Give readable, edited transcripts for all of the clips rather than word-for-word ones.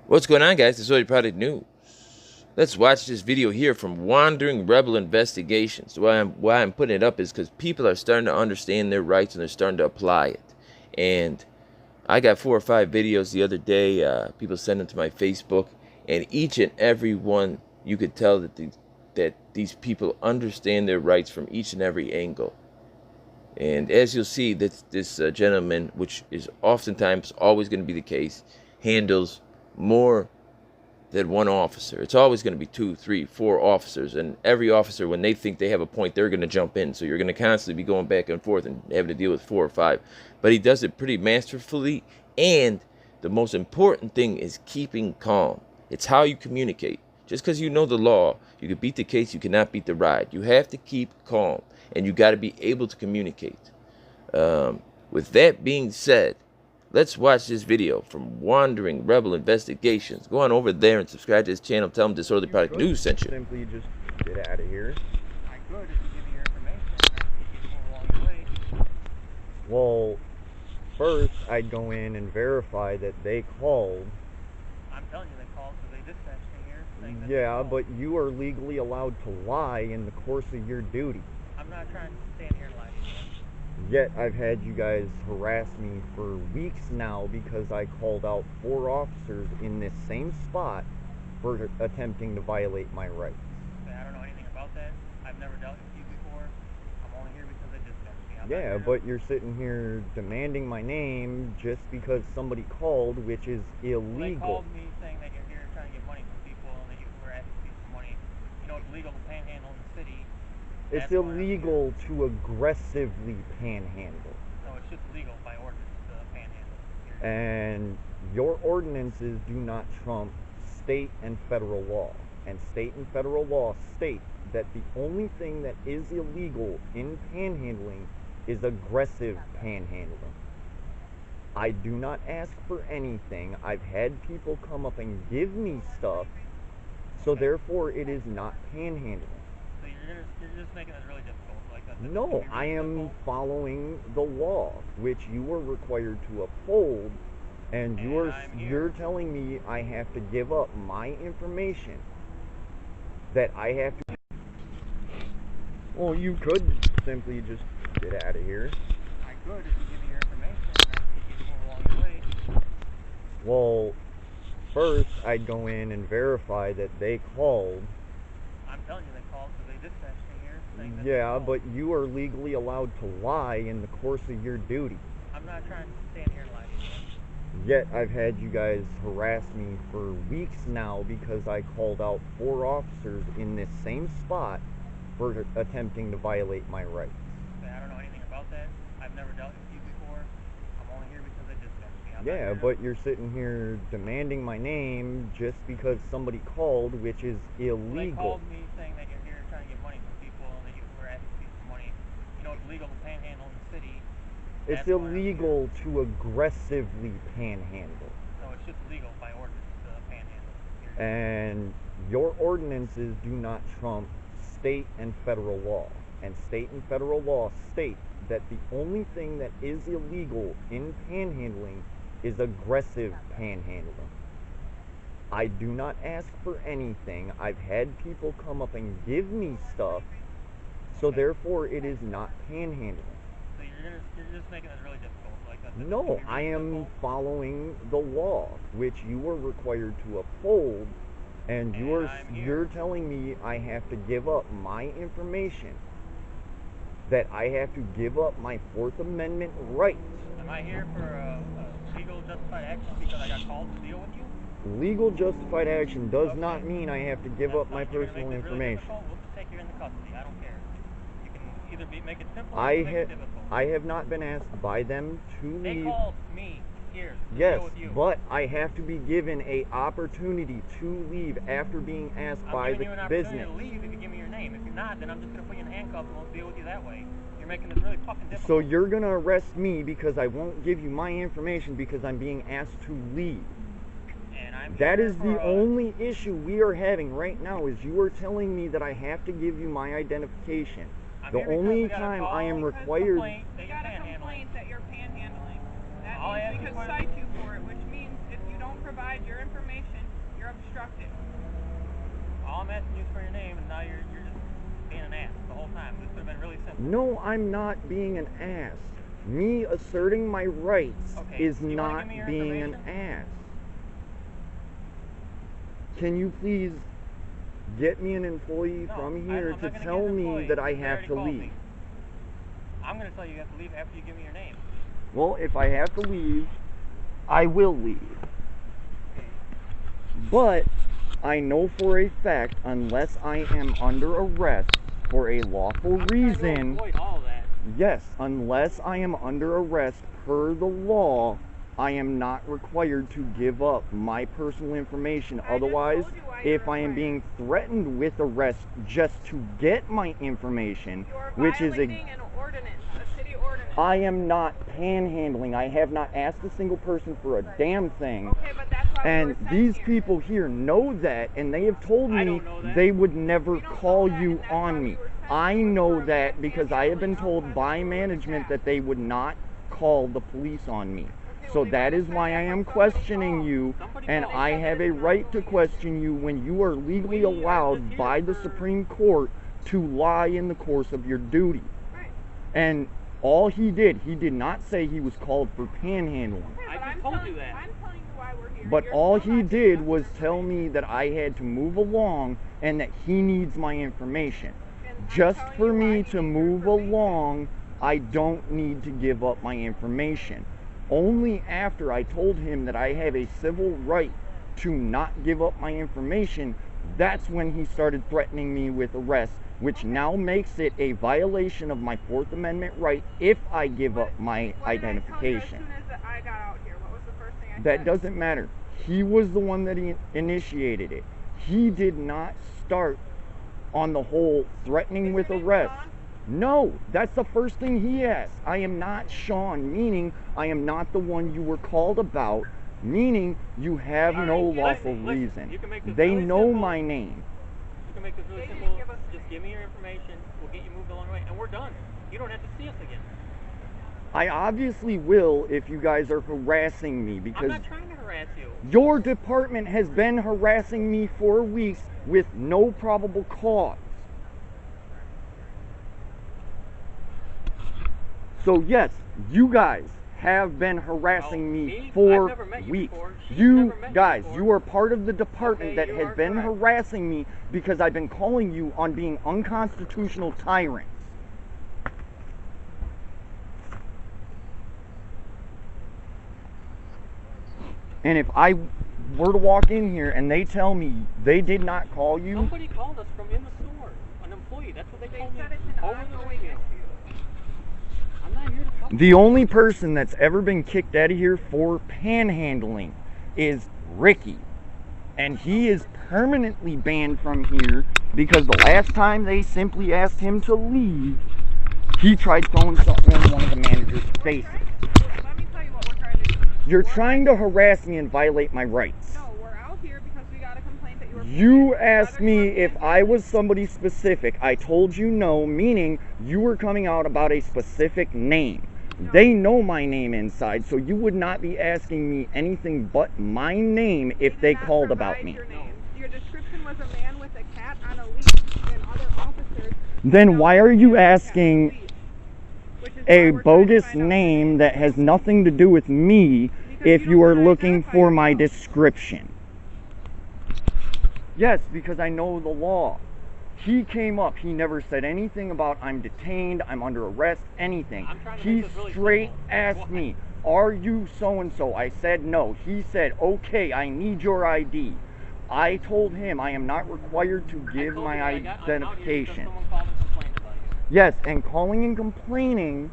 What's going on, guys? It's Already Product News. Let's watch this video here from Wandering Rebel Investigations. Why I'm putting it up is because people are starting to understand their rights and they're starting to apply it. And I got 4 or 5 videos the other day. People sent them to my Facebook, and each and every one you could tell that these people understand their rights from each and every angle. And as you'll see, this gentleman, which is oftentimes always going to be the case, handles more than one officer. It's always going to be 2, 3, 4 officers, and every officer, when they think they have a point, they're going to jump in. So you're going to constantly be going back and forth and having to deal with 4 or 5. But he does it pretty masterfully, and the most important thing is keeping calm. It's how you communicate. Just because you know the law, you can beat the case, you cannot beat the ride. You have to keep calm, and you got to be able to communicate. With that being said, let's watch this video from Wandering Rebel Investigations. Go on over there and subscribe to his channel. Tell him Disorderly Product News sent you. Simply just get out of here. I could if you give me your information. I could get you along the way. Well, first I'd go in and verify that they called. I'm telling you they called because they dispatched me here saying that Yeah, but you are legally allowed to lie in the course of your duty. I'm not trying to stand here and lie to you. Yet I've had you guys harass me for weeks now because I called out 4 officers in this same spot for attempting to violate my rights. I don't know anything about that. I've never dealt with you before. I'm only here because they dispatched me. Yeah, but you're sitting here demanding my name just because somebody called, which is illegal. They called me saying that you're here trying to get money from people and that you were asking people for money. You know, it's illegal to panhandle in the city. It's illegal to aggressively panhandle. No, it's just illegal by ordinance to panhandle. And your ordinances do not trump state and federal law. And state and federal law state that the only thing that is illegal in panhandling is aggressive panhandling. I do not ask for anything. I've had people come up and give me stuff, so therefore it is not panhandling. So you're just making this really difficult. No, I am following the law, which you are required to uphold, and you're telling me I have to give up my information. That I have to. Well, you could simply just get out of here. I could if you give me your information. I could get you along the way. Well, first I'd go in and verify that they called. I'm telling you they called because they dispatched me here saying that Yeah, but you are legally allowed to lie in the course of your duty. I'm not trying to stand here and lie to you. Yet I've had you guys harass me for weeks now because I called out 4 officers in this same spot for attempting to violate my rights. I don't know anything about that. I've never dealt with you before. I'm only here because they dispatched me. Yeah, but you're sitting here demanding my name just because somebody called, which is illegal. They called me saying that you're here trying to get money from people and that you were asking people for money. You know, it's illegal to panhandle in the city. It's illegal to aggressively panhandle. No, it's just legal by ordinance to panhandle. And your ordinances do not trump state and federal law. And state and federal law state that the only thing that is illegal in panhandling is aggressive panhandling. I do not ask for anything. I've had people come up and give me stuff, so therefore it is not panhandling. So you're just making this really difficult. No, I am following the law, which you are required to uphold, and you're telling me I have to give up my information, that I have to give up my 4th Amendment rights. Am I here for a legal justified action because I got called to deal with you? Legal justified action does not mean I have to give up my personal information. We'll just take you into custody. I don't care. You can either make it simple or make it difficult. I have not been asked by them to leave. They called me here to yes, deal with you. But I have to be given an opportunity to leave after being asked by the business. I'm giving you an opportunity to leave if you give me your name. If you're not, then I'm just going to put you in handcuffs and we'll deal with you that way. You're making this really fucking difficult. So you're going to arrest me because I won't give you my information because I'm being asked to leave. That is the only issue we are having right now, is you are telling me that I have to give you my identification. The only time I am required... We got a complaint that you're panhandling. That means we could cite you for it, which means if you don't provide your information You're obstructing. All I'm asking you is for your name, and now you're just being an ass the whole time. This could have been really simple. No, I'm not being an ass. Me asserting my rights Okay, is do you wanna not give me your being an information? ass. Can you please get me an employee No, from here I'm to not gonna tell get an me employee. that I They have already to called leave? me. I'm going to tell you have to leave after you give me your name. Well, if I have to leave, I will leave. Okay. But I know for a fact, unless I am under arrest for a lawful I'm trying to reason, avoid all that. yes, unless I am under arrest per the law, I am not required to give up my personal information. I just Otherwise, told you why you're if I am required. being threatened with arrest just to get my information, You're which is violating an ordinance, a city ordinance. I am not panhandling. I have not asked a single person for a damn thing. Okay, but that's why we And were sent these here. people here know that, and they have told I me don't know that. they would never We don't call know that, you and that's why on we me. were sent I here know for a that man because I have been panhandling told outside by the door management staff. that they would not call the police on me. Okay, So well, that you is why I understand am that somebody questioning called. you, Somebody and called. I They said have that a it's not right to going question you when you are legally We are just allowed here by the for- Supreme Court to lie in the course of your duty. Right. And all he did not say he was called for panhandling. Okay, I but just I'm told telling you that. I'm telling you why we're here. But You're all still he not did giving us was your tell information. me that I had to move along and that he needs my information. And I'm Just telling for you why me he to needs your move information. along, I don't need to give up my information. Only after I told him that I have a civil right to not give up my information, that's when he started threatening me with arrest, which now makes it a violation of my Fourth Amendment right if I give up my What did I tell you identification. as soon as I got out here? What was the first thing I That said? doesn't matter. He was the one that initiated it. He did not start on the whole threatening Is with your name arrest. Sean? No, that's the first thing he asked. I am not Sean, meaning I am not the one you were called about, meaning you have All no right, lawful listen, reason. you can make this They really know simple. my name. You can make this really They didn't simple. give us Just give me your information. We'll get you moved along the way, and we're done. You don't have to see us again. I obviously will if you guys are harassing me I'm because not trying to harass you. your department has been harassing me for weeks with no probable cause. So yes, you guys have been harassing Well, me me? for I've never met you weeks. before. She's You never met you guys, before. you are part of the department Okay, that you has are been correct. harassing me because I've been calling you on being unconstitutional tyrants. And if I were to walk in here and they tell me they did not call you, Somebody called us from in the store. An employee. That's what they They told me said it's an over the ongoing radio. issue. I'm not here to talk. the only person that's ever been kicked out of here for panhandling is Ricky. And he is permanently banned from here because the last time they simply asked him to leave, he tried throwing something in one of the manager's faces. Let me tell you what we're trying to do. You're We're- trying to harass me and violate my rights. No, we're out here because we got a complaint that you were. You asked Whether you me were if I was somebody specific. I told you no, meaning you were coming out about a specific name. No. They know my name inside, so you would not be asking me anything but my name if did they not called provide about me. Your name. Your description was a man with a cat on a leash, and other officers. Then why are you found a cat on a asking leash, which is a why we're trying to bogus find out name that has nothing to do with me Because if you you don't are wanna looking identify for my yourself. description? Yes, because I know the law. He came up, he never said anything about I'm detained, I'm under arrest, anything. I'm trying to He make this really straight simple. asked What? me, are you so-and-so? I said no. He said, okay, I need your ID. I told him I am not required to I give told my you that I'm out here because identification. someone called and complained about you. Yes, and calling and complaining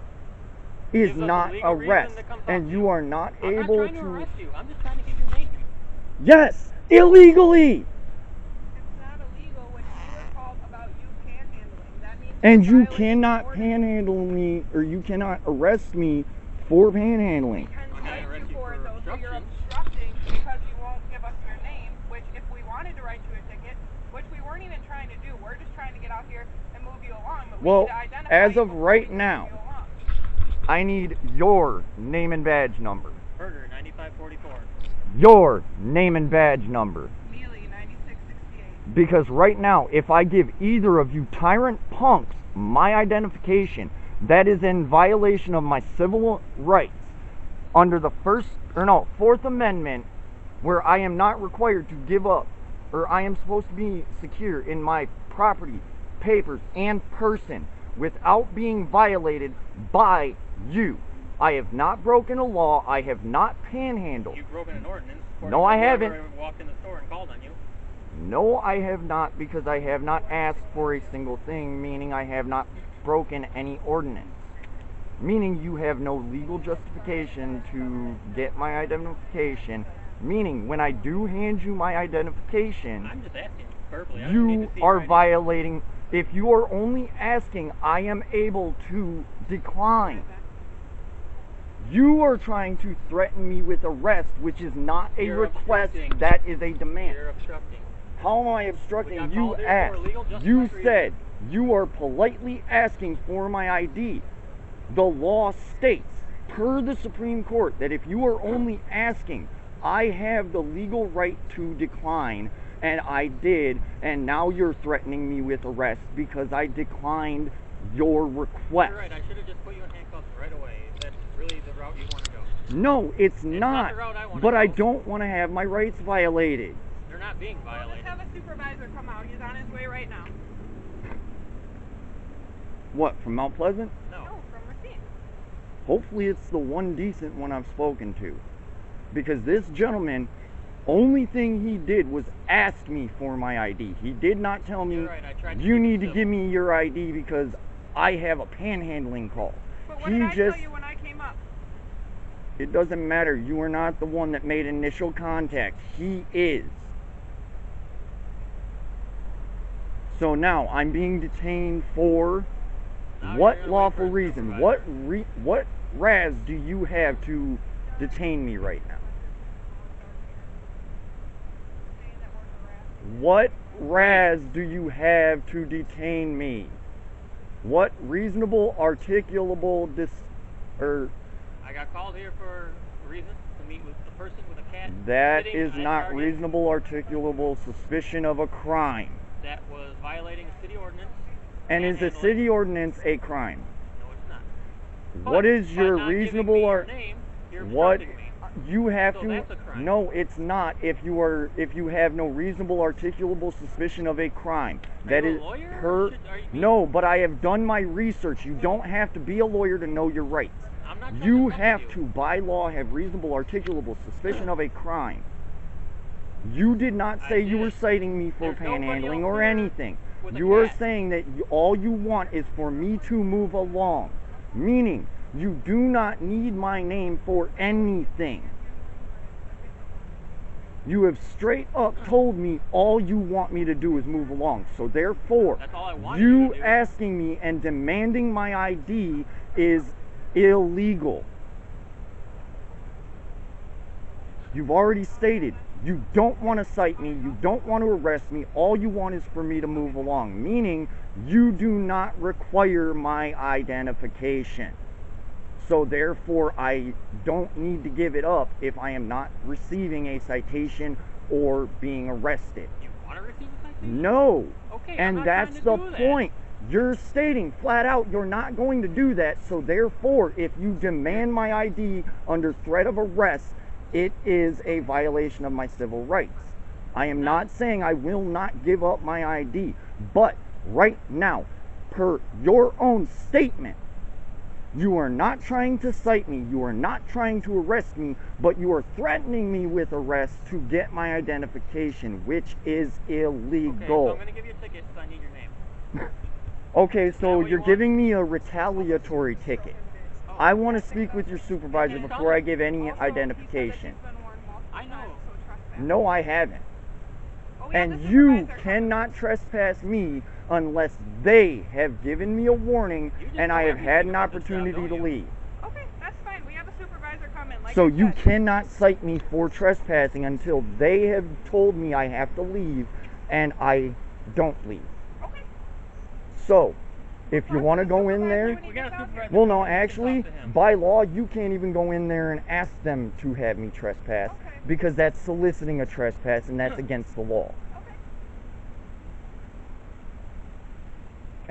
is Gives us a not legal reason arrest, to come talk and to you you. are not I'm not able trying to to. arrest you. I'm just trying to get your name. Yes, illegally, It's not illegal when you were called about you panhandling. That means and you're you violating cannot ordinance. panhandle me, or you cannot arrest me for panhandling. Can I'm gonna cite arrest you you for it for though, so you're obstruction. obstructing because you won't give us your name, which if we wanted to write you a ticket, which we weren't even trying to do, we're just trying to get out here and move you along, but we Well, need to identify as you of before right we can now, move you along. I need your name and badge number. Burger 9544. Your name and badge number. Violate. Because right now, if I give either of you tyrant punks my identification, that is in violation of my civil rights under the Fourth Amendment, where I am not required to give up, or I am supposed to be secure in my property, papers, and person without being violated by you. I have not broken a law. I have not panhandled. You've broken an ordinance. No, I haven't. Walked in the store and called on you. No, I have not, because I have not asked for a single thing, meaning I have not broken any ordinance. Meaning you have no legal justification to get my identification. Meaning when I do hand you my identification, I'm just asking verbally. I don't need you to see are your ID. violating. If you are only asking, I am able to decline. You are trying to threaten me with arrest, which is not a You're request, obstructing. that is a demand. You're obstructing. How am I We obstructing? got You called here for asked. illegal justified You reasons. said you are politely asking for my ID. The law states, per the Supreme Court, that if you are only asking, I have the legal right to decline, and I did, and now you're threatening me with arrest because I declined your request. You're right. I should have just put you in handcuffs right away. If that's really the route you want to go. No, it's not not. the route I wanna But I go. don't want to have my rights violated. They're not being We'll just violated. have a supervisor come out. He's on his way right now. What, from Mount Pleasant? No. No, from Racine. Hopefully it's the one decent one I've spoken to. Because this gentleman, only thing he did was ask me for my ID. He did not tell me, You're right. I tried to you keep it need to civil. give me your ID because I have a panhandling call. But what He did I just, tell you when I came up? it doesn't matter. You are not the one that made initial contact. He is. So now I'm being detained for Now what you're gonna wait for lawful a reason? supervisor. What Raz do you have to detain me right now? Saying that we're harassing. What Raz do you have to detain me? What reasonable, articulable I got called here for a reason to meet with a person with a cat. that sitting is on a not target reasonable, articulable suspicion of a crime. That was violating a city ordinance. And is a Panhandling. city ordinance a crime? No, it's not. What But is by your not giving reasonable me your or name, you're what obstructing me. you have So to that's a crime. No, it's not. If you have no reasonable, articulable suspicion of a crime. That you a is lawyer, or per are you being- No, but I have done my research. You don't have to be a lawyer to know your rights. I'm not trying You to fuck have with to, you. by law, have reasonable, articulable suspicion of a crime. You did not I say you did. were citing me for There's nobody panhandling else or here anything. with a You are cat. saying that all you want is for me to move along. Meaning, you do not need my name for anything. You have straight up told me all you want me to do is move along. So therefore, That's all I wanted you you to do. asking me and demanding my ID is illegal. You've already stated you don't want to cite me, you don't want to arrest me, all you want is for me to move along, meaning you do not require my identification. So therefore, I don't need to give it up if I am not receiving a citation or being arrested. You want to receive a citation? No. Okay, I'm And not that's trying the to do that. point. You're stating flat out you're not going to do that. So therefore, if you demand my ID under threat of arrest, it is a violation of my civil rights. I am not saying I will not give up my ID, but right now, per your own statement, you are not trying to cite me, you are not trying to arrest me, but you are threatening me with arrest to get my identification, which is illegal. Okay, so I'm going to give you a ticket, so I need your name. Okay, that so what you you're want? giving me a retaliatory ticket. Oh, I want to speak with your supervisor Okay, before I give any Also, he said that he's identification. been warned multiple I know. times, so trespass. No, I haven't. Oh, we have And the you supervisor coming. cannot trespass me unless they have given me a warning You just and know I have everything had an about this job, opportunity don't to you? leave. Okay, that's fine. We have a supervisor coming. Like So I you said. cannot cite me for trespassing until they have told me I have to leave and I don't leave. Okay. So, if you Talk want to the go in supervisor there, when he We got gets a out here. supervisor. well, no, You can talk actually, to him. by law, you can't even go in there and ask them to have me trespass Okay. because that's soliciting a trespass and that's against the law. Okay.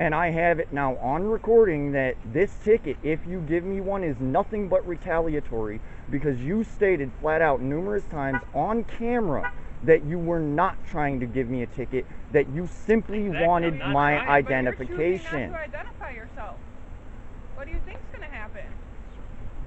And I have it now on recording that this ticket, if you give me one, is nothing but retaliatory because you stated flat out numerous times on camera that you were not trying to give me a ticket, that you simply wanted my identification. But you're choosing not to identify yourself. What do you think's going to happen?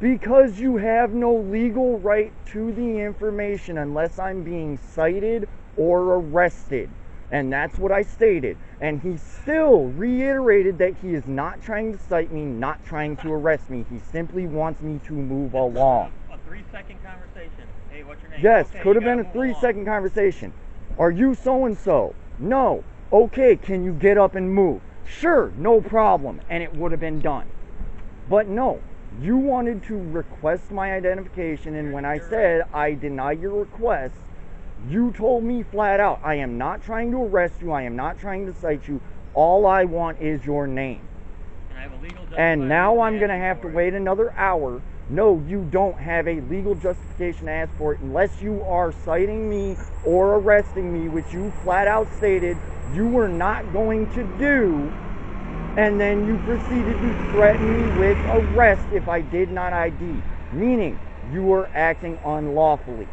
Because you have no legal right to the information unless I'm being cited or arrested. And that's what I stated. And he still reiterated that he is not trying to cite me, not trying to arrest me. He simply wants me to move along. A 3-second conversation. Hey, what's your name? Yes, Okay, could have you been a gotta move 3-second conversation. Are you so-and-so? No. Okay, can you get up and move? Sure, no problem. And it would have been done. But no, you wanted to request my identification, and when I said I deny your request, you told me flat out, I am not trying to arrest you, I am not trying to cite you, all I want is your name. And I have a legal And now I'm going to justification have to for it. wait another hour. No, you don't have a legal justification to ask for it unless you are citing me or arresting me, which you flat out stated you were not going to do. And then you proceeded to threaten me with arrest if I did not ID, meaning you were acting unlawfully.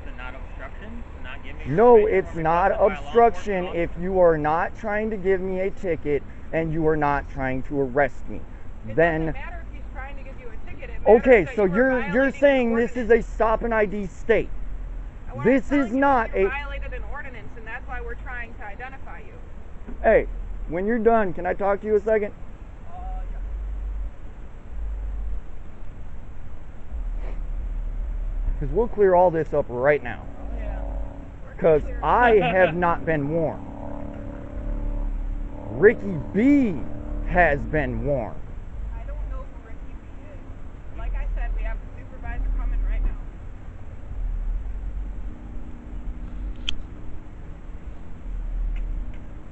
Is it not obstruction? Not giving me No, information it's or not requested by a law obstruction enforcement if you are not trying to give me a ticket and you are not trying to arrest me. It Then, doesn't matter if he's trying to give you a ticket. It matters okay, that so you were you're violating saying an this is ordinance. a stop and ID state. Well, This I'm is telling you not that you a... violated an ordinance, and that's why we're trying to identify you. Hey, when you're done, can I talk to you a second? Yeah. Because we'll clear all this up right now. Oh, yeah. Because I have not been warned. Ricky B has been warned. I don't know who Ricky B is. Like I said, we have the supervisor coming right now.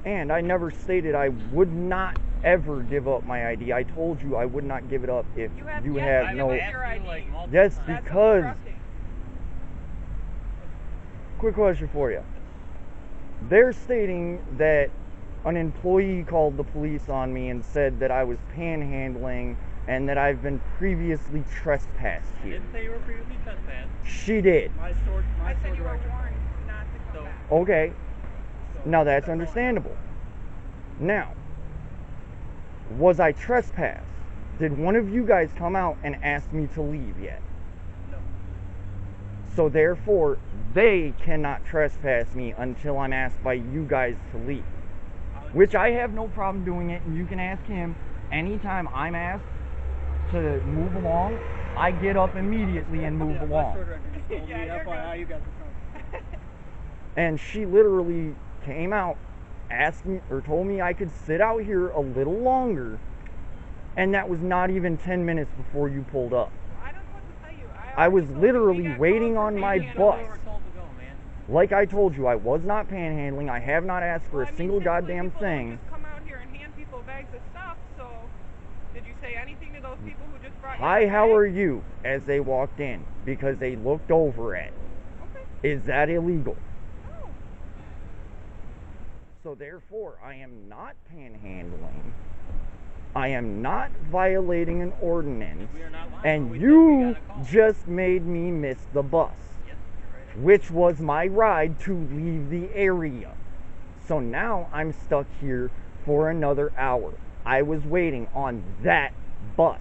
And I never stated I would not ever give up my ID. I told you I would not give it up if you yet have to no... give us your ID. Yes, That's because... obstructing. Quick question for you. They're stating that an employee called the police on me and said that I was panhandling and that I've been previously trespassed I here. didn't say you were previously trespassed. She did. My I said you were director. warned not to come back. Okay. Now that's understandable. Now, was I trespassed? Did one of you guys come out and ask me to leave yet? No. So therefore, they cannot trespass me until I'm asked by you guys to leave. Which I have no problem doing it, and you can ask him anytime I'm asked to move along, I get up immediately and move along. Yeah, you're FYI, good. you guys are coming. And she literally came out, asked me, or told me I could sit out here a little longer, and that was not even 10 minutes before you pulled up. I don't know what to tell you. I was already told you we literally got waiting called on for my panhandling. bus. We were told to go, man. Like I told you, I was not panhandling. I have not asked for Well, a I mean, single typically goddamn people don't thing. just come out here and hand people bags of stuff, so did you say anything to those people who just brought you Hi, the how bag? are you? As they walked in, because they looked over it. Okay. Is that illegal? No. So therefore, I am not panhandling. I am not violating an ordinance. We are not lying, but And we said we you got a call. just made me miss the bus, Yes, you're right. which was my ride to leave the area. So now I'm stuck here for another hour. I was waiting on that bus.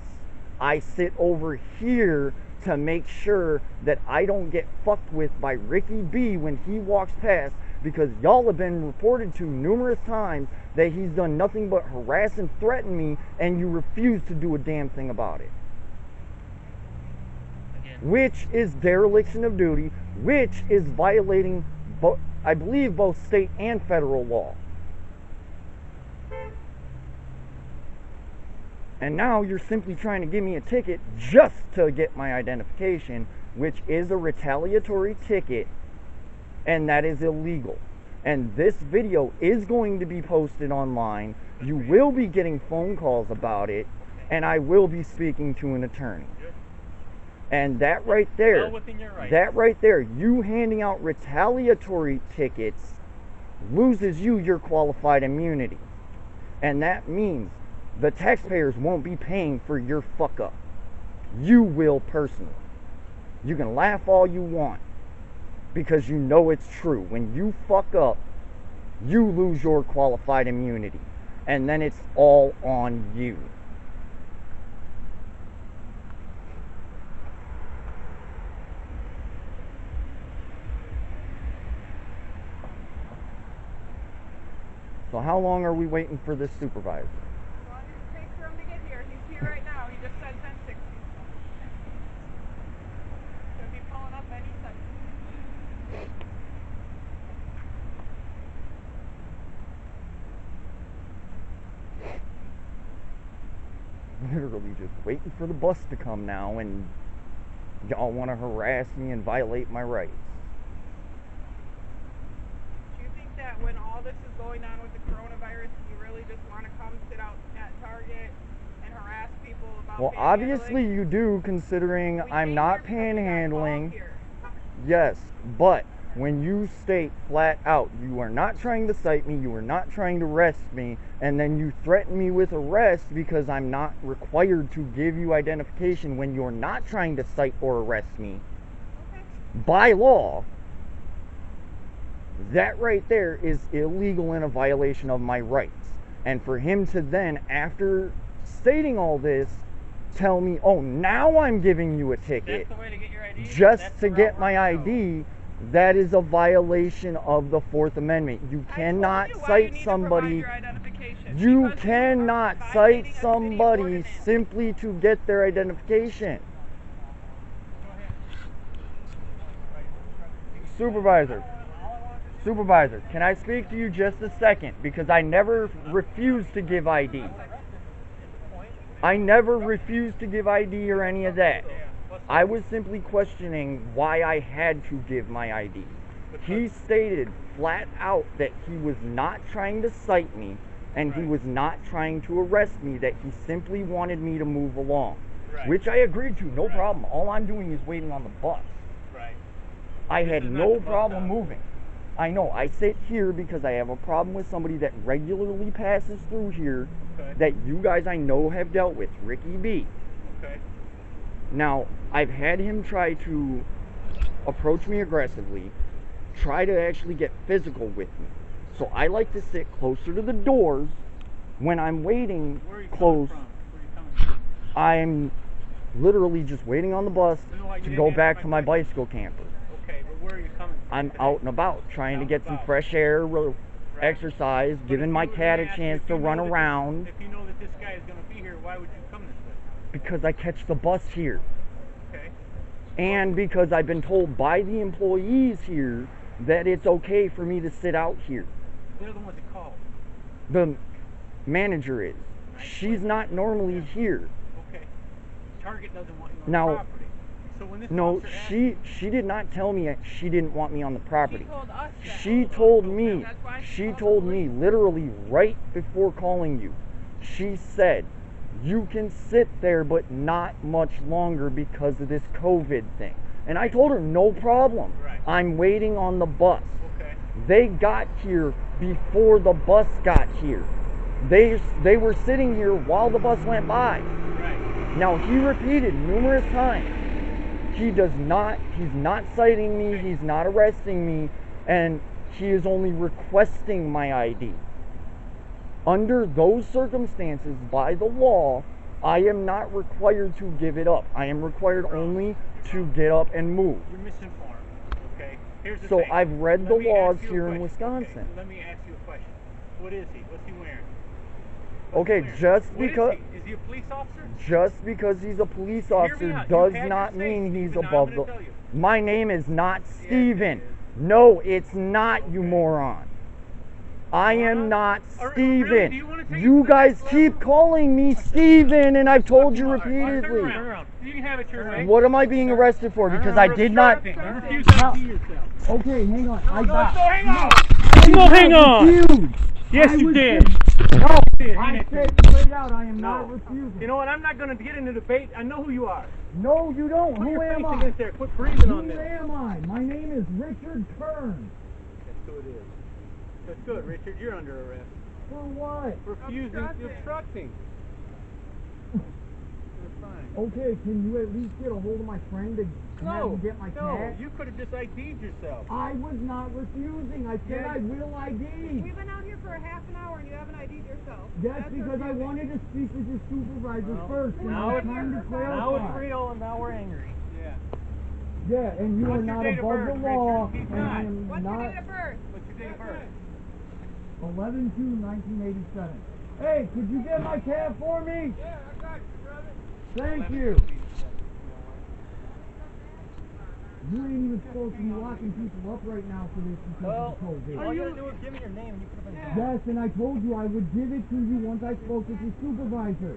I sit over here to make sure that I don't get fucked with by Ricky B when he walks past, because y'all have been reported to numerous times that he's done nothing but harass and threaten me, and you refuse to do a damn thing about it. Again, Which is dereliction of duty, which is violating, I believe, both state and federal law. And now you're simply trying to give me a ticket just to get my identification, which is a retaliatory ticket, and that is illegal. And this video is going to be posted online. You will be getting phone calls about it, and I will be speaking to an attorney. And that right there, well within your rights. that right there, you handing out retaliatory tickets loses you your qualified immunity. And that means the taxpayers won't be paying for your fuck up. You will personally. You can laugh all you want because you know it's true. When you fuck up, you lose your qualified immunity. And then it's all on you. So how long are we waiting for this supervisor? As long as it takes for him to get here. He's here right now. He just said 10:60. He'll be pulling up any second. Literally just waiting for the bus to come now, and y'all want to harass me and violate my rights. Do you think that when all this is going on with the coronavirus, you really just want to come sit out at Target and harass people about Well, panhandling? obviously you do, considering We I'm came not here because we got called panhandling. here. Yes, but when you state flat out you are not trying to cite me, you are not trying to arrest me, and then you threaten me with arrest because I'm not required to give you identification when you're not trying to cite or arrest me Okay. by law, that right there is illegal and a violation of my rights. And for him to then, after stating all this, tell me, oh, now I'm giving you a ticket That's the way to get your ID? just That's to the get route my we're gonna go. ID, that is a violation of the Fourth Amendment. You I cannot told you why you cite need to somebody. provide your identification, You because cannot are cite violating a city somebody ordinance. simply to get their identification. Go ahead. Supervisor, can I speak to you just a second? Because I never refused to give ID. I never refused to give ID or any of that. I was simply questioning why I had to give my ID. He stated flat out that he was not trying to cite me and he was not trying to arrest me, that he simply wanted me to move along. Right. Which I agreed to, no problem. All I'm doing is waiting on the bus. Right. I This had is not no the bus problem stop. moving. I know, I sit here because I have a problem with somebody that regularly passes through here Okay. that you guys I know have dealt with, Ricky B. Okay. Now, I've had him try to approach me aggressively, try to actually get physical with me. So I like to sit closer to the doors when I'm waiting Where are you close. coming from? Where are you coming from? I'm literally just waiting on the bus No, you to didn't go answer back my to my question. bicycle camper. Okay, but where are you coming from? I'm today? out and about trying to Out get and some about. fresh air, Right. exercise, But giving if my you- cat a let me ask you, chance if to you know run that this- around, If you know that this guy is going to be here, why would you come this way? because I catch the bus here. Okay. And because I've been told by the employees here that it's okay for me to sit out here. They're the ones that called. The manager is. She's not normally here. Okay. Target doesn't want you on Now, the property. So when this No, officer asked she did not tell me she didn't want me on the property. She told us that. She told me, That's why she she called the told me police. literally right before calling you. She said, you can sit there but not much longer because of this COVID thing. And I told her, no problem. Right. I'm waiting on the bus. Okay. They got here before the bus got here. They were sitting here while the bus went by. Right. Now, he repeated numerous times, he's not citing me, he's not arresting me, and he is only requesting my ID. Under those circumstances, by the law, I am not required to give it up. I am required only to get up and move. You're misinformed. Okay. Here's the So thing. I've read the Let me laws ask you a here in question. Wisconsin. Okay, let me ask you a question. What is he? What's he wearing? Okay, just What because is he a police officer? just because he's a police Hear me officer out. does You had not your say, mean he's Stephen. Now above I'm the. gonna tell you. My name is not Yes, it Steven. is. No, it's not, you Okay. moron. I am not Or really, Steven. do you wanna take it You to the guys next keep level? calling me Steven, and I've told you All right, turn repeatedly. around. You can have it your way. What am I being arrested for? Because I did not. You refuse to How- ID yourself. Okay, hang on. I No, got. no, hang on. No, hang on. refused. Yes, I you was did. No, did. I said straight out, I am not No. refusing. You know what? I'm not going to get into debate. I know who you are. No, you don't. Put Who your am face I? against there. Quit breathing on Who this. am I? My name is Richard Kern. That's who it is. That's good, Richard. You're under arrest. For what? Refusing obstructing. You're fine. Okay, can you at least get a hold of my friend to have him get my cat? You could have just ID'd yourself. I was not refusing. I said I will ID. We've been out here for a half an hour and you haven't ID'd yourself. Yes, That's because I refusing. wanted to speak with your supervisor first. And now I was it's- trying to clarify. Now it's real and now we're angry. Yeah. Yeah, and you are What's your not date of above birth, the law. Richard? He's and I not. am What's your not date of birth? What's your date of birth? 11/2/1987. Hey, could you get my cat for me? Yeah, I got you, brother. Thank you. You ain't even supposed to be locking people up right now for this because Well, of COVID. all you gotta do is give me your name and you could have been Yes, and I told you I would give it to you once I spoke with your supervisor.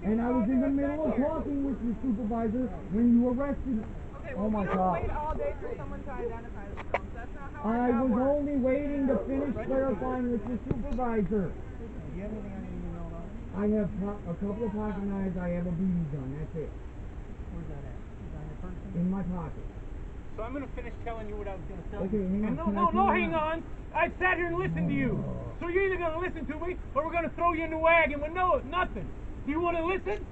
And I was in the middle of talking with your supervisor when you arrested me. Okay, Oh well, my we don't God. wait all day for someone to identify themselves. That's not how our I job was works. only waiting to finish clarifying with your supervisor. Do you have anything on your email now? I have a couple of pocket knives, I have a BB gun, that's it. Where's that at? Is that on your person? In my pocket. So I'm gonna finish telling you what I was gonna tell Okay, you. hang on. And Can I no, turn hang around? on. I sat here and listened to you. So you're either gonna listen to me or we're gonna throw you in the wagon with nothing. Do you wanna listen?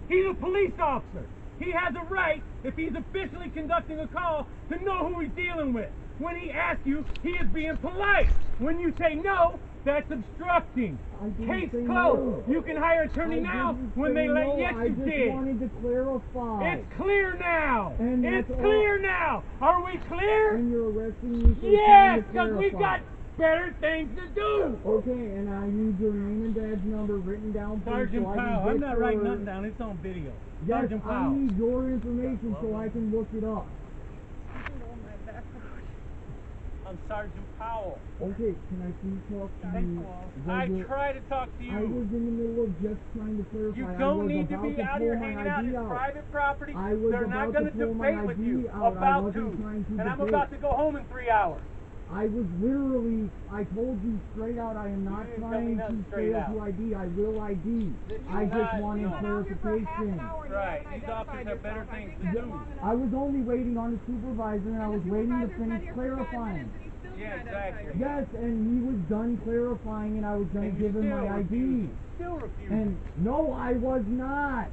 He's a police officer. He has a right, if he's officially conducting a call, to know who he's dealing with. When he asks you, he is being polite. When you say no, that's obstructing. I didn't Case say closed. no. You can hire attorney now didn't when say they let no, yes I you just did. wanted to clarify. It's clear now. And It's that's all- clear now. Are we clear? And you're arresting me for Yes, trying to because we've clarify. got better things to do. Okay, and I need your name and dad's number written down for Sergeant so I can Powell, get I'm not writing your- nothing down. It's on video. Yes, Sergeant I Powell. need your information so I can look it up. I'm Sergeant Powell. Okay, can I please talk to Thank you? you all. Was I it- try to talk to I was you. in the middle of just trying to clarify. You I don't was need to about be out pull here my hanging out. ID It's out. private property. I was They're not about going to to pull my debate with ID you. out. I About wasn't to. trying to And I'm debate. about to go home in 3 hours. I was literally, I told you straight out, I am not didn't tell me trying nothing to straight fail out. to ID. I will ID. I You're just not- wanted no. You've been out here for a half an clarification. hour and you Right. haven't These identified officers have better yourself. I things think to that's do. long enough. I was only waiting on the supervisor and I was The waiting to supervisor's been finish here for 5 clarifying. minutes and he still Yeah, didn't identify exactly. yourself. Yes, and he was done clarifying and I was going And to you give him still my ID. refuse. Still refuse. And no, I was not.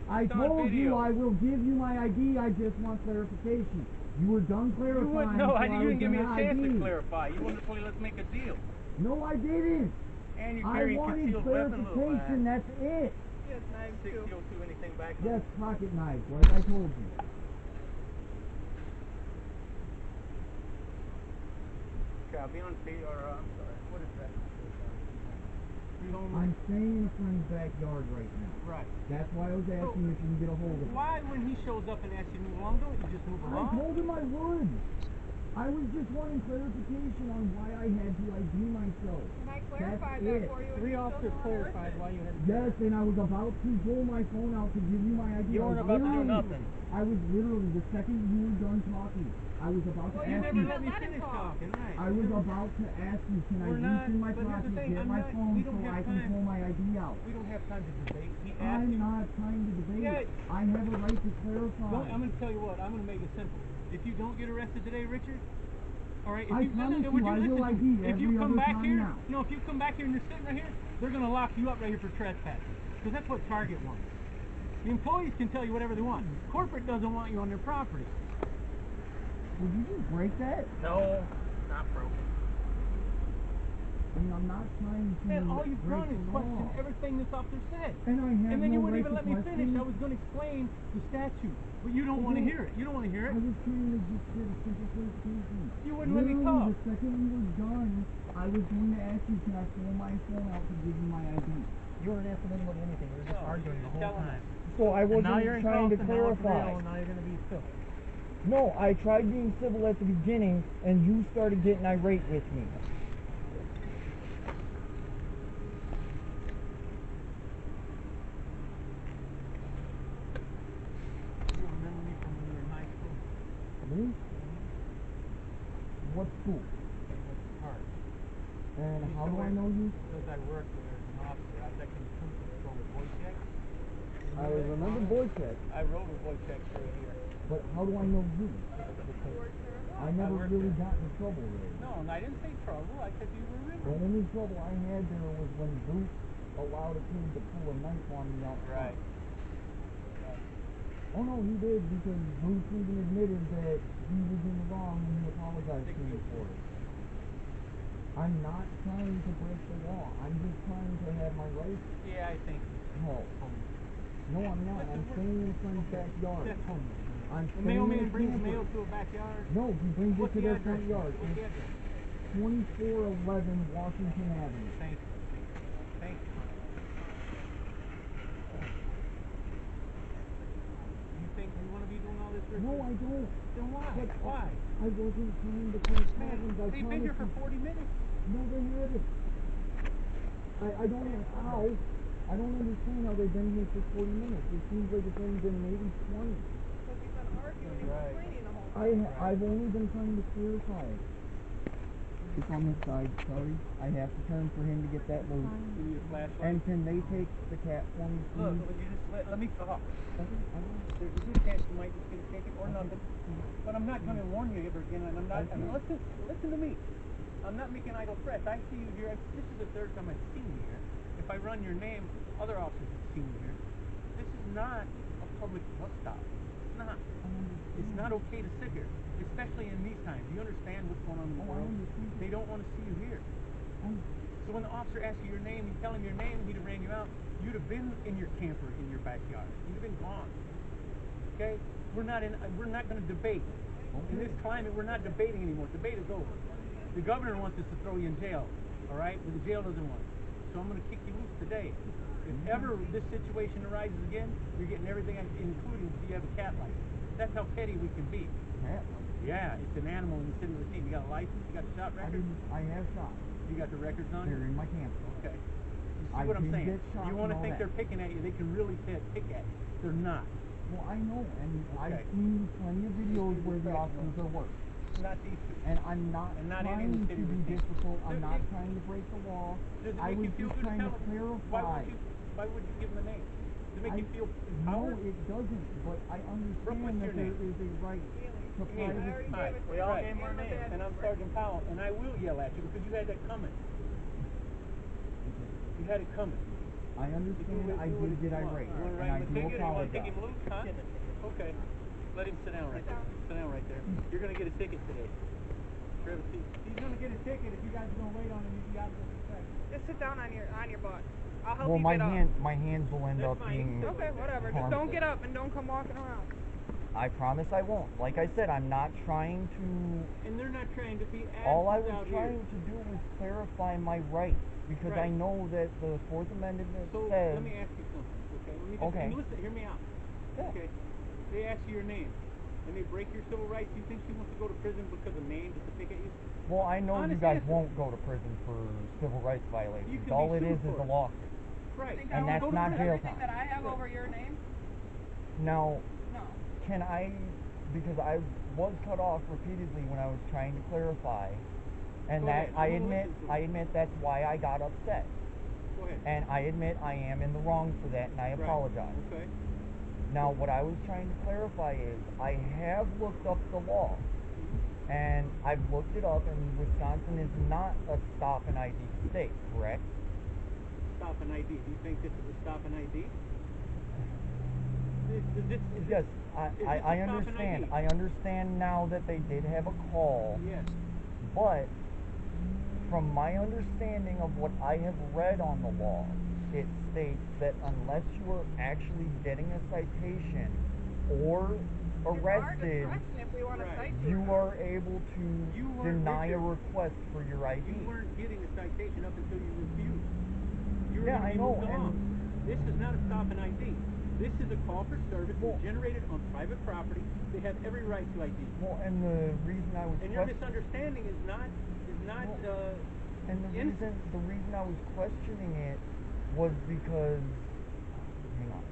I It's on told you video. I will give you my ID. I just want clarification. You were done clarifying. You wouldn't know. so I You was didn't give me a gonna chance to ID. clarify. You wanted to play, let's make a deal. No, I didn't. And you I carry a wanted concealed weapon, little clarification. man. That's it. He has knives too. 6002, anything back? Yes, pocket knife, like I told you. Okay, I'll be on state, or I'm sorry, what is that? You don't I'm staying in a friend's backyard right now. Right. That's why I was asking if you can get a hold of him. Why, when he shows up and asks you to move along, don't you just move I along? told him I would. I was just wanting clarification on why I had to ID myself. And I clarified That's that it. for you. And Three you still officers don't wanna clarified listen. why you had to. Yes, and I was about to pull my phone out to give you my ID. You I was weren't about to do literally- nothing. I was literally, the second you were done talking, I was about to Well, You you ask never you. let me Let him finish talk. talking, right? I was about to ask you, can I We're reach not- in my but here's the pocket, thing, get I'm my not- phone we so don't have I can time. pull my ID out? We don't have time to debate. He asked I'm you. not trying to debate. Yeah. I have a right to clarify. I'm going to tell you what. I'm going to make it simple. If you don't get arrested today, Richard, all right. If I you, promise no, would you, I listen will to ID me? If every you come other back time here, now. no, if you come back here and you're sitting right here, they're going to lock you up right here for trespassing. Because that's what Target wants. The employees can tell you whatever they want. Corporate doesn't want you on their property. Did you just break that? No, not broken. I mean, I'm not trying to And all you've break done is the question law. everything this officer said. And I have And then you no wouldn't right even let to me finish. question. I was going to explain the statute. But you don't want to Okay. hear it. You don't want to hear I it. was trying to just get a simple clarification. You wouldn't let me Literally, talk. the second we were done, I was going to ask you, can I pull my phone out to give you my ID? You weren't asking anybody anything. We were just arguing the whole time. So I And now wasn't you're in trying to Charleston, now it's clarify. real, and now you're going to be civil. No, I tried being civil at the beginning, and you started getting irate with me. You remember me from when you were in high school? Me? What school? Hard. And how do I know you? Because I worked there as an officer. I was actually in cruise control with Wojciech. I remember Boycheck, I rode with Wojciech for a year. but how do I know you? Because I never worked really there. got in trouble there. No, and I didn't say trouble. I said you were The river. only trouble I had there was when Booth allowed a kid to pull a knife on me out front. Right. Oh no, he did, because Booth even admitted that he was in the wrong and he apologized to me for it. I'm not trying to break the law. I'm just trying to have my rights Yeah, I think. held. No, I'm not. I'm staying in Friend's backyard. That's home. I'm The staying in mailman the brings camper. mail to a backyard. No, he brings it What's to the their address? front yard. What's the It's address? 2411 Washington Avenue. Thank you. Thank you. You think we want to be doing all this research? No, I don't. Then why? But Why? I wasn't trying to cause Man, problems. I they've been here for promise 40 minutes. you. No, they haven't. I don't know how. I don't understand how they've been here for 40 minutes. It seems like it's only been maybe 20. Because you've been arguing and Right. complaining the whole time. I've only been trying to clarify it. It's on this side, sorry. I have to turn for him to get that loose. You need a flashlight. And can they take the cat for me, Look, please? you just let me talk. Okay, I will. There's a good chance you might just get a ticket or nothing. But I'm not going to warn you ever again, and I'm not. I mean, listen to me. I'm not making idle threats. I see you here. This is the third time I've seen you here. If I run your name, other officers have seen you here. This is not a public bus stop. It's not. It's not okay to sit here, especially in these times. You understand what's going on in the world? They don't want to see you here. So when the officer asks you your name, you tell him your name, he'd have ran you out. You'd have been in your camper in your backyard. You'd have been gone. Okay? We're not going to debate. In this climate, we're not debating anymore. Debate is over. The governor wants us to throw you in jail. All right? But the jail doesn't want it. So I'm going to kick you loose today. If ever this situation arises again, you're getting everything, including if you have a cat license. That's how petty we can be. Cat? Yeah, it's an animal in the city of Racine. You got a license? You got a shot record? I have shot. You got the records on They're you? in my camper. Okay. You see I what I'm did saying? get shot You want to and all think that. they're picking at you, they can really pick at you. They're not. Well, I know, and Okay. I've seen plenty of videos where the officers are worse. Not these two. And I'm not And not any trying in the to city be routine. difficult. I'm Does not it- trying to break the law. Does it I make was you feel just good to trying to tell them? clarify. Why would you give them a name? To make you feel No, empowered? it doesn't. But I Brooke, understand what's that your there name? is a right to Ian. privacy. Hi. gave it We to all you. gave our And my names. dad. And I'm Sergeant Powell, and I will yell at you because you had that coming. You had it coming. I understand. I did get irate, You want to and I write him a do ticket? You want to take apologize. him loose, huh? Okay. Let him sit down right there. Sit down right there. You're going to get a ticket today. Grab a seat. He's going to get a ticket if you guys are going to wait on him. You got to respect. Just sit down on your butt. I'll help Well, you my get my hands will end That's up fine. being. up. Okay, whatever. Just don't get up and don't come walking around. I promise I won't. Like I said, I'm not trying to. And they're not trying to be assholes All I was out trying here. to do was clarify my rights because I Right. know that the Fourth Amendment So says. let me ask you something, okay? Let me just, Okay. and listen, hear me out. Yeah. Okay. They ask you your name, and they break your civil rights. You think she wants to go to prison because of name just to pick at you? Well, I know Honest you guys answer. won't go to prison for civil rights You violations. can All be it sued is for a it. lawsuit. Right. Think And I that's wanna not go to jail everything time. that I have over your name? Now, No. can I? Because I was cut off repeatedly when I was trying to clarify, and Go that ahead. I I'm gonna admit, listen to I it. admit that's why I got upset, Go ahead. and I admit I am in the wrong for that, and I Right. apologize. Okay. Now, what I was trying to clarify is I have looked up the law, Mhm. and I've looked it up, and Wisconsin is not a stop and ID state, correct? Stop an ID. Do you think this is a stop an ID? Is Yes, this I a stop and understand. ID? I understand now that they did have a call, Yes. but from my understanding of what I have read on the law, it states that unless you are actually getting a citation or arrested, If we want to Right. cite you are able to You weren't deny a Richard. request for your ID. You weren't getting a citation up until you refused. You were Yeah, gonna I be know, moved and- on. This is not a stop and ID. This is a call for service Well- generated on private property. They have every right to ID. Well, and the reason I was And your question- misunderstanding is not And the innocent. reason I was questioning it was because, hang on,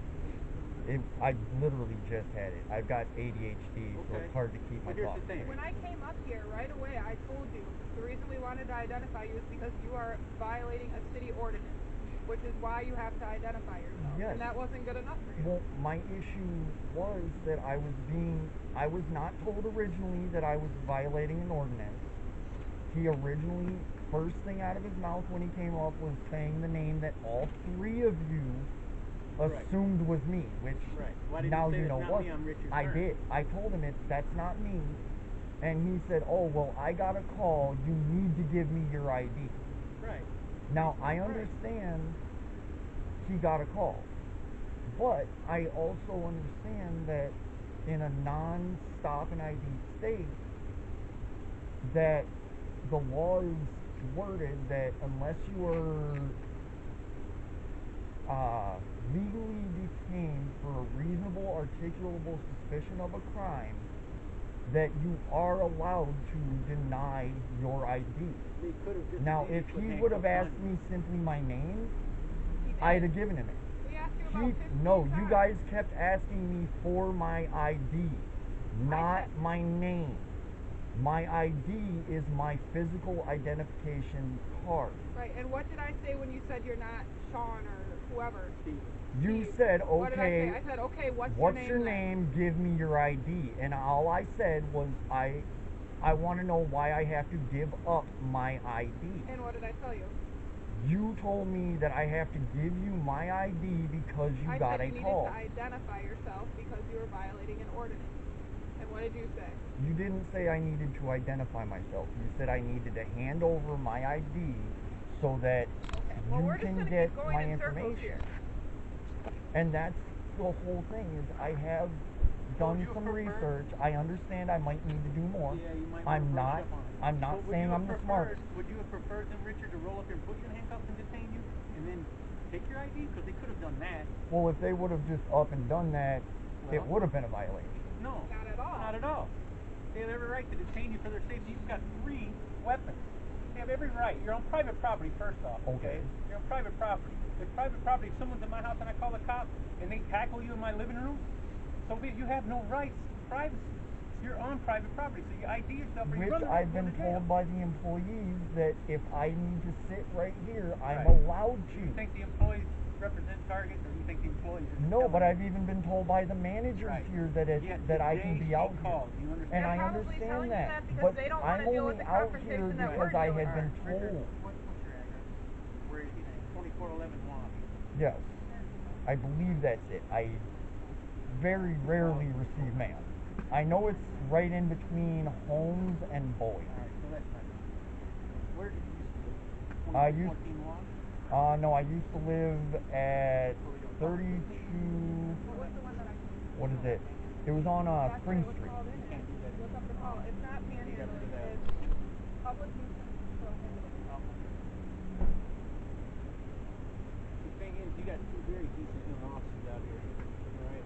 I literally just had it. I've got ADHD, so Okay. it's hard to keep my Well, here's thoughts the thing. straight. When I came up here right away, I told you the reason we wanted to identify you is because you are violating a city ordinance. which is why you have to identify yourself. Yes. And that wasn't good enough for you. Well, my issue was that I was not told originally that I was violating an ordinance. He originally, first thing out of his mouth when he came up was saying the name that all three of you assumed was me, which Why didn't now you say you it's know not what. me, I'm Richard I Stern? did. I told him that's not me. And he said, oh, well, I got a call. You need to give me your ID. Right. Now, I understand he got a call. But I also understand that in a non-stop and ID state, that the law is worded that unless you are legally detained for a reasonable articulable suspicion of a crime, that you are allowed to deny your ID. They could have just Now, if he would have asked me simply my name, He did. I'd have given him it. We asked you about 15 No, you times. guys kept asking me for my ID, not my name. My ID is my physical identification card. Right, and what did I say when you said you're not Sean or whoever? You Steve. said, What did I say? okay, I said, okay, what's your then? name? Give me your ID. And all I said was, I want to know why I have to give up my ID. And what did I tell you? You told me that I have to give you my ID because you got I a said you call. needed to identify yourself because you were violating an ordinance. And what did you say? You didn't say I needed to identify myself. You said I needed to hand over my ID so that Okay, well, you we're just can gonna get keep going my in circles information. here. And that's the whole thing is I have done some research. I understand I might need to do more. Yeah, you might I'm wanna brush not up on it. I'm not But would saying you I'm have the smartest. Would you have preferred them, Richard, to roll up here and put you in handcuffs and detain you, and then take your ID? Because they could have done that. Well, if they would have just up and done that, it Well- would have been a violation. No. Not at all. Not at all. They have every right to detain you for their safety. You've got 3 weapons. They have every right. You're on private property, first off. Okay. You're on private property. If private property, if someone's in my house and I call the cops and they tackle you in my living room, so be it. You have no rights to privacy. You're on private property, so you ID yourself or you Which run the risk I've of going been to jail. told by the employees that if I need to sit right here, I'm Right. allowed Do you to. think the employees represent Target, or do you think the employees are just No, telling but you? I've even been told by the managers Right. here that Yes, that I they can be take out here. calls. You understand? And They're I probably understand telling you that, that because but they don't I'm wanna deal only with the out here confrontation that because we're I dealing had been with. Richard, told. what's your address? Where is he? 2411 Wallace. Yes, I believe that's it. I very rarely receive mail. I know it's right in between Holmes and Boyd. Alright, so that's not good. Where did you used to live? I used- 2414 Wallace? No, I used to live at 32. What was the one that I What is it? It was on That's Spring what it was Street. called in Can't do that. What's up to call? It's not You gotta do panhandling, that. it's public nuisance prohibited. The thing is, you got 2 very decent young officers out here, alright?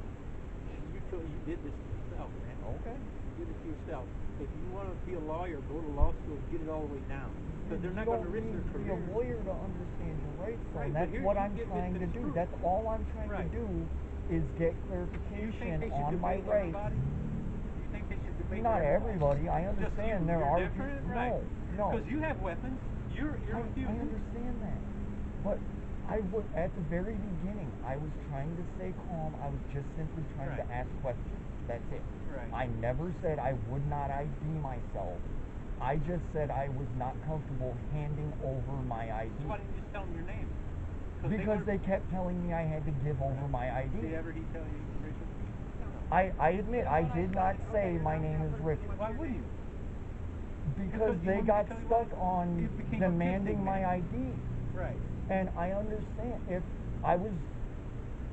You did this to yourself, man. Okay. You did it to yourself. If you want to be a lawyer, go to law school, get it all the way down. Because they're not You going to risk don't their need to be career. a lawyer to understand your rights, though, Right, and but that's here what you I'm get trying to do. misconstrued. That's all I'm trying Right. to do is get Do you clarification think they should on my debate rights. everybody? Do you think they should debate Not everybody. I Just understand you, there you're are different? people. Right. No. Because you have weapons. You're I refusing. understand that, but I was at the very beginning. I was trying to stay calm. I was just simply trying Right. to ask questions. That's it. Right. I never said I would not ID myself. I just said I was not comfortable handing over my ID Why didn't you just tell them your name? because they kept telling me I had to give over my Did ID. ever he tell you, Richard? I admit I did not say my name is Richard Why wouldn't you? because you they want me got to tell you stuck why? on You became a demanding big my man. ID. Right. And I understand if I was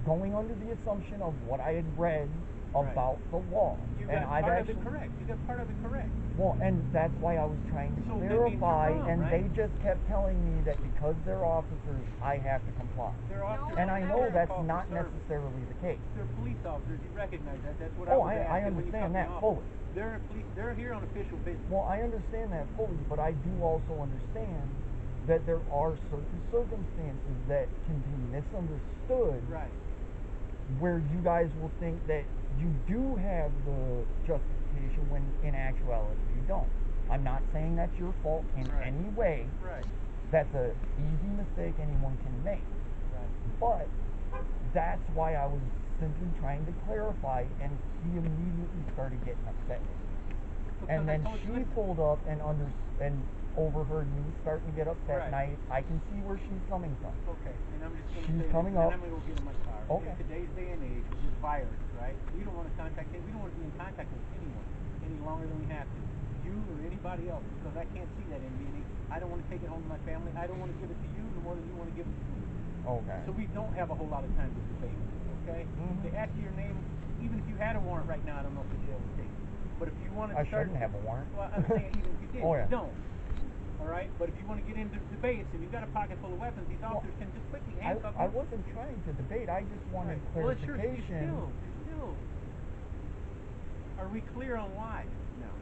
going under the assumption of what I had read Right. about the law, You and got I've part actually of it correct. You got part of it correct. well, and that's why I was trying to So that means you're clarify, wrong, and right? they just kept telling me that because they're officers, I have to comply. They're officers. And I They're know that's called for not service. necessarily the case. They're police officers. You recognize that. That's what Oh, I was I asking when you understand cut me that off. fully. They're here on official business. Well, I understand that fully, but I do also understand that there are certain circumstances that can be misunderstood Right. where you guys will think that you do have the justification when in actuality you don't. I'm not saying that's your fault in Right. any way. Right. That's a easy mistake anyone can make. But that's why I was simply trying to clarify, and he immediately started getting upset. And then she pulled up and overheard me starting to get upset, and I can see where she's coming from. Okay, and I'm just going to She's say, coming and up. I'm going to go get in my car. Okay. In today's day and age, this virus, right? We don't want to contact him. We don't want to be in contact with anyone any longer than we have to. You or anybody else, because I can't see that in me. I don't want to take it home to my family. I don't want to give it to you no more than you want to give it to me. Okay. So we don't have a whole lot of time to debate, okay? Mm-hmm. They ask you your name, even if you had a warrant right now, I don't know if the jail would take it. But if you wanted to I shouldn't have a warrant. Well, I'm saying even if you did, Oh, yeah. you don't. All right? But if you want to get into debates and you've got a pocket full of weapons, these officers can just quickly handcuff you. I wasn't trying to debate. I just wanted Well, clarification. you're still. Are we clear on why now?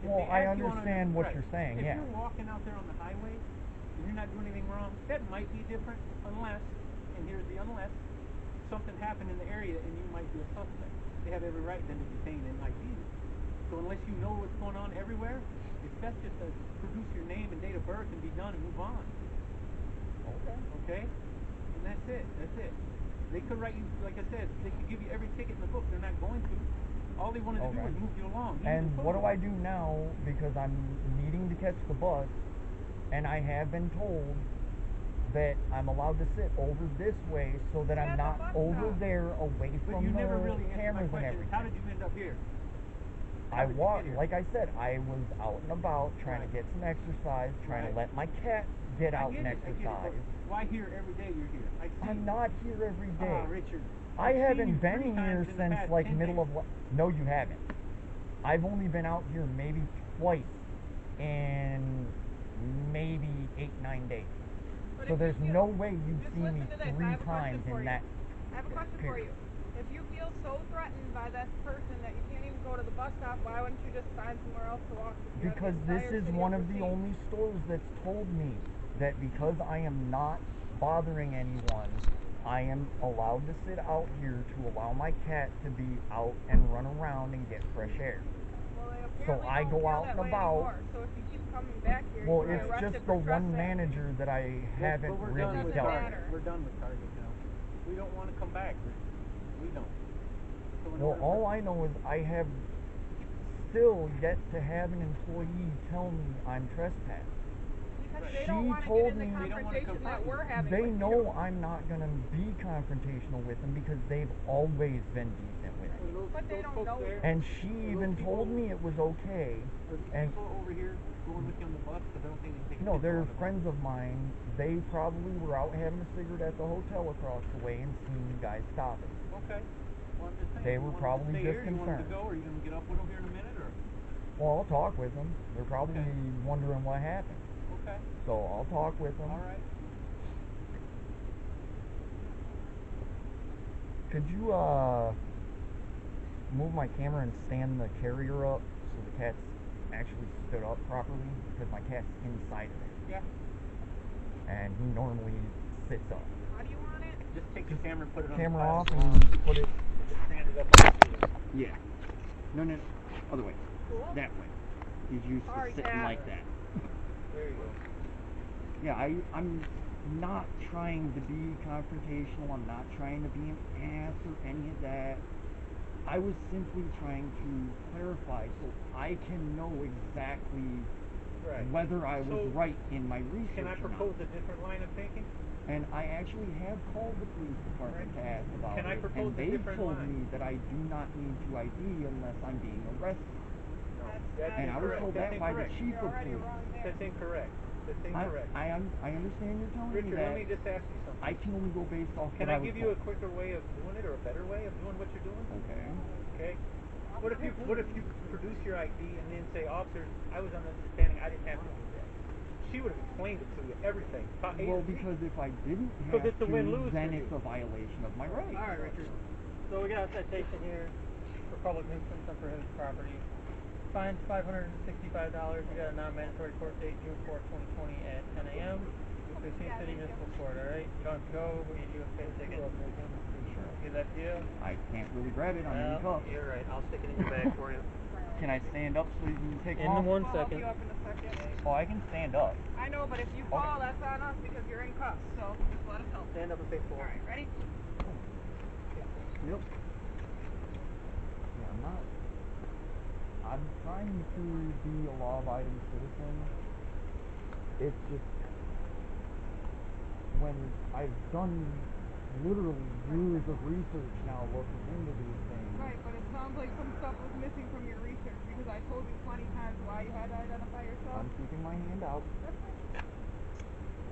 If Well, they I ask you on understand what you're saying, if yeah. you're walking out there on the highway and you're not doing anything wrong, that might be different unless, and here's the unless, something happened in the area and you might be a suspect. They have every right then to detain and ID you. So unless you know what's going on everywhere, it's best just to produce your name and date of birth and be done and move on. Okay. Okay? And that's it. That's it. They could write you, like I said, they could give you every ticket in the book. They're not going to. All they wanted to do was move you along. And what do I do now? Because I'm needing to catch the bus, and I have been told that I'm allowed to sit over this way so that I'm not over there away from the cameras and everything. How did you end up here? I walked, like I said, I was out and about trying to get some exercise, trying to let my cat get out and exercise. Why here every day you're here? I see. I'm not here every day. Richard. I haven't been here since like middle of. No, you haven't. I've only been out here maybe twice in maybe 8-9 days. So there's no way you've seen me 3 times in that. I have a question for you. If you feel so threatened by that person that you can't even go to the bus stop, why wouldn't you just find somewhere else to walk? Because this is one of the only stores that's told me that because I am not bothering anyone, I am allowed to sit out here to allow my cat to be out and run around and get fresh air. Well, so I go out and about. So if you keep coming back here, well, it's just the one manager that I haven't really dealt with. We're done with Target now. We don't want to come back. We don't. So well, all I know is I have still yet to have an employee tell me I'm trespassing. They she told me they know I'm not going to be confrontational with them because they've always been decent with me. But they don't know. And she even told me it was okay. And people over here going with you on the bus because I don't think they take no, they're friends of mine. They probably were out having a cigarette at the hotel across the way and seen you guys stopping. Okay. Well, I'm just saying, they were probably just concerned. You want to go, or are you going to get up with them here in a minute, or? Well, I'll talk with them. They're probably wondering what happened. Okay. So I'll talk with them. All right. Could you move my camera and stand the carrier up so the cat's actually stood up properly? Because my cat's inside of it. Yeah. And he normally sits up. How do you want it? Just take the camera and put it on camera the off and put it. Just stand it up on the Yeah. No, other way. Cool. That way. He's used to sitting like that. There you go. Yeah, I'm not trying to be confrontational. I'm not trying to be an ass or any of that. I was simply trying to clarify so I can know exactly whether I was right in my research. Can I propose a different line of thinking? And I actually have called the police department to ask about Can I it, propose and a they different told line? me that I do not need to ID unless I'm being arrested. That's and I was told that by the chief of police. That's incorrect. That's incorrect. I understand you're telling me Richard, that. let me just ask you something. I can only go based off Can what I was give you a told. quicker way of doing it, or a better way of doing what you're doing? Okay. Okay. What if you produce your ID and then say, officers, I was under understanding I didn't have to do that. She would have explained it to you, everything. Well, because if I didn't have it's a win-lose then it's a violation of my rights. All right, Richard. So we got a citation here for public nuisance on prohibited property. Fine's $565. We got a non-mandatory court date, June 4th, 2020 at 10 a.m. Racine City Municipal Court, alright? You don't have to go, but you do have to pay the ticket. Give that to you? I can't really grab it. I'm in cuffs. You're right. I'll stick it in your bag for you. Can I stand up so you can take In off? 1 I'll help second. you up in a second. Oh, I can stand up. I know, but if you fall, that's on us because you're in cuffs. So just let us help. Stand up and face forward. All right, ready? Yep. Yeah, I'm trying to be a law-abiding citizen. It's just when I've done literally years of research now looking into these things. Right, but it sounds like some stuff was missing from your research because I told you 20 times why you had to identify yourself. I'm keeping my hand out. I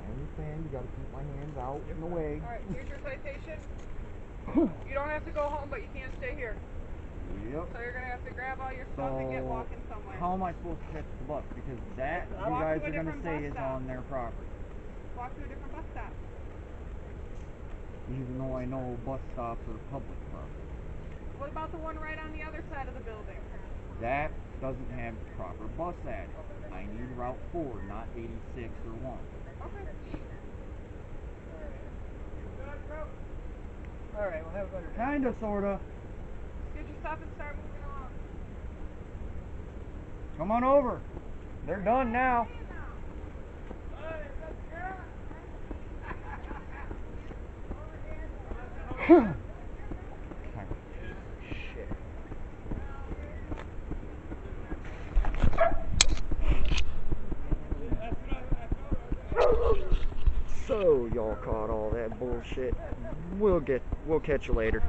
understand you gotta keep my hands out in the way. All right, here's your citation. You don't have to go home, but you can't stay here. Yep. So you're gonna have to grab all your stuff and get walking somewhere. How am I supposed to catch the bus? Because that you Walk guys to a are gonna different say bus is stop. on their property. Walk to a different bus stop. Even though I know bus stops are public property. What about the one right on the other side of the building? That doesn't have proper bus address. I need Route 4, not 86 or 1. Okay. Alright, we'll have a better day. Kinda, sorta. Get your stuff and start moving along. Come on over. They're done now. Shit. So y'all caught all that bullshit. We'll catch you later.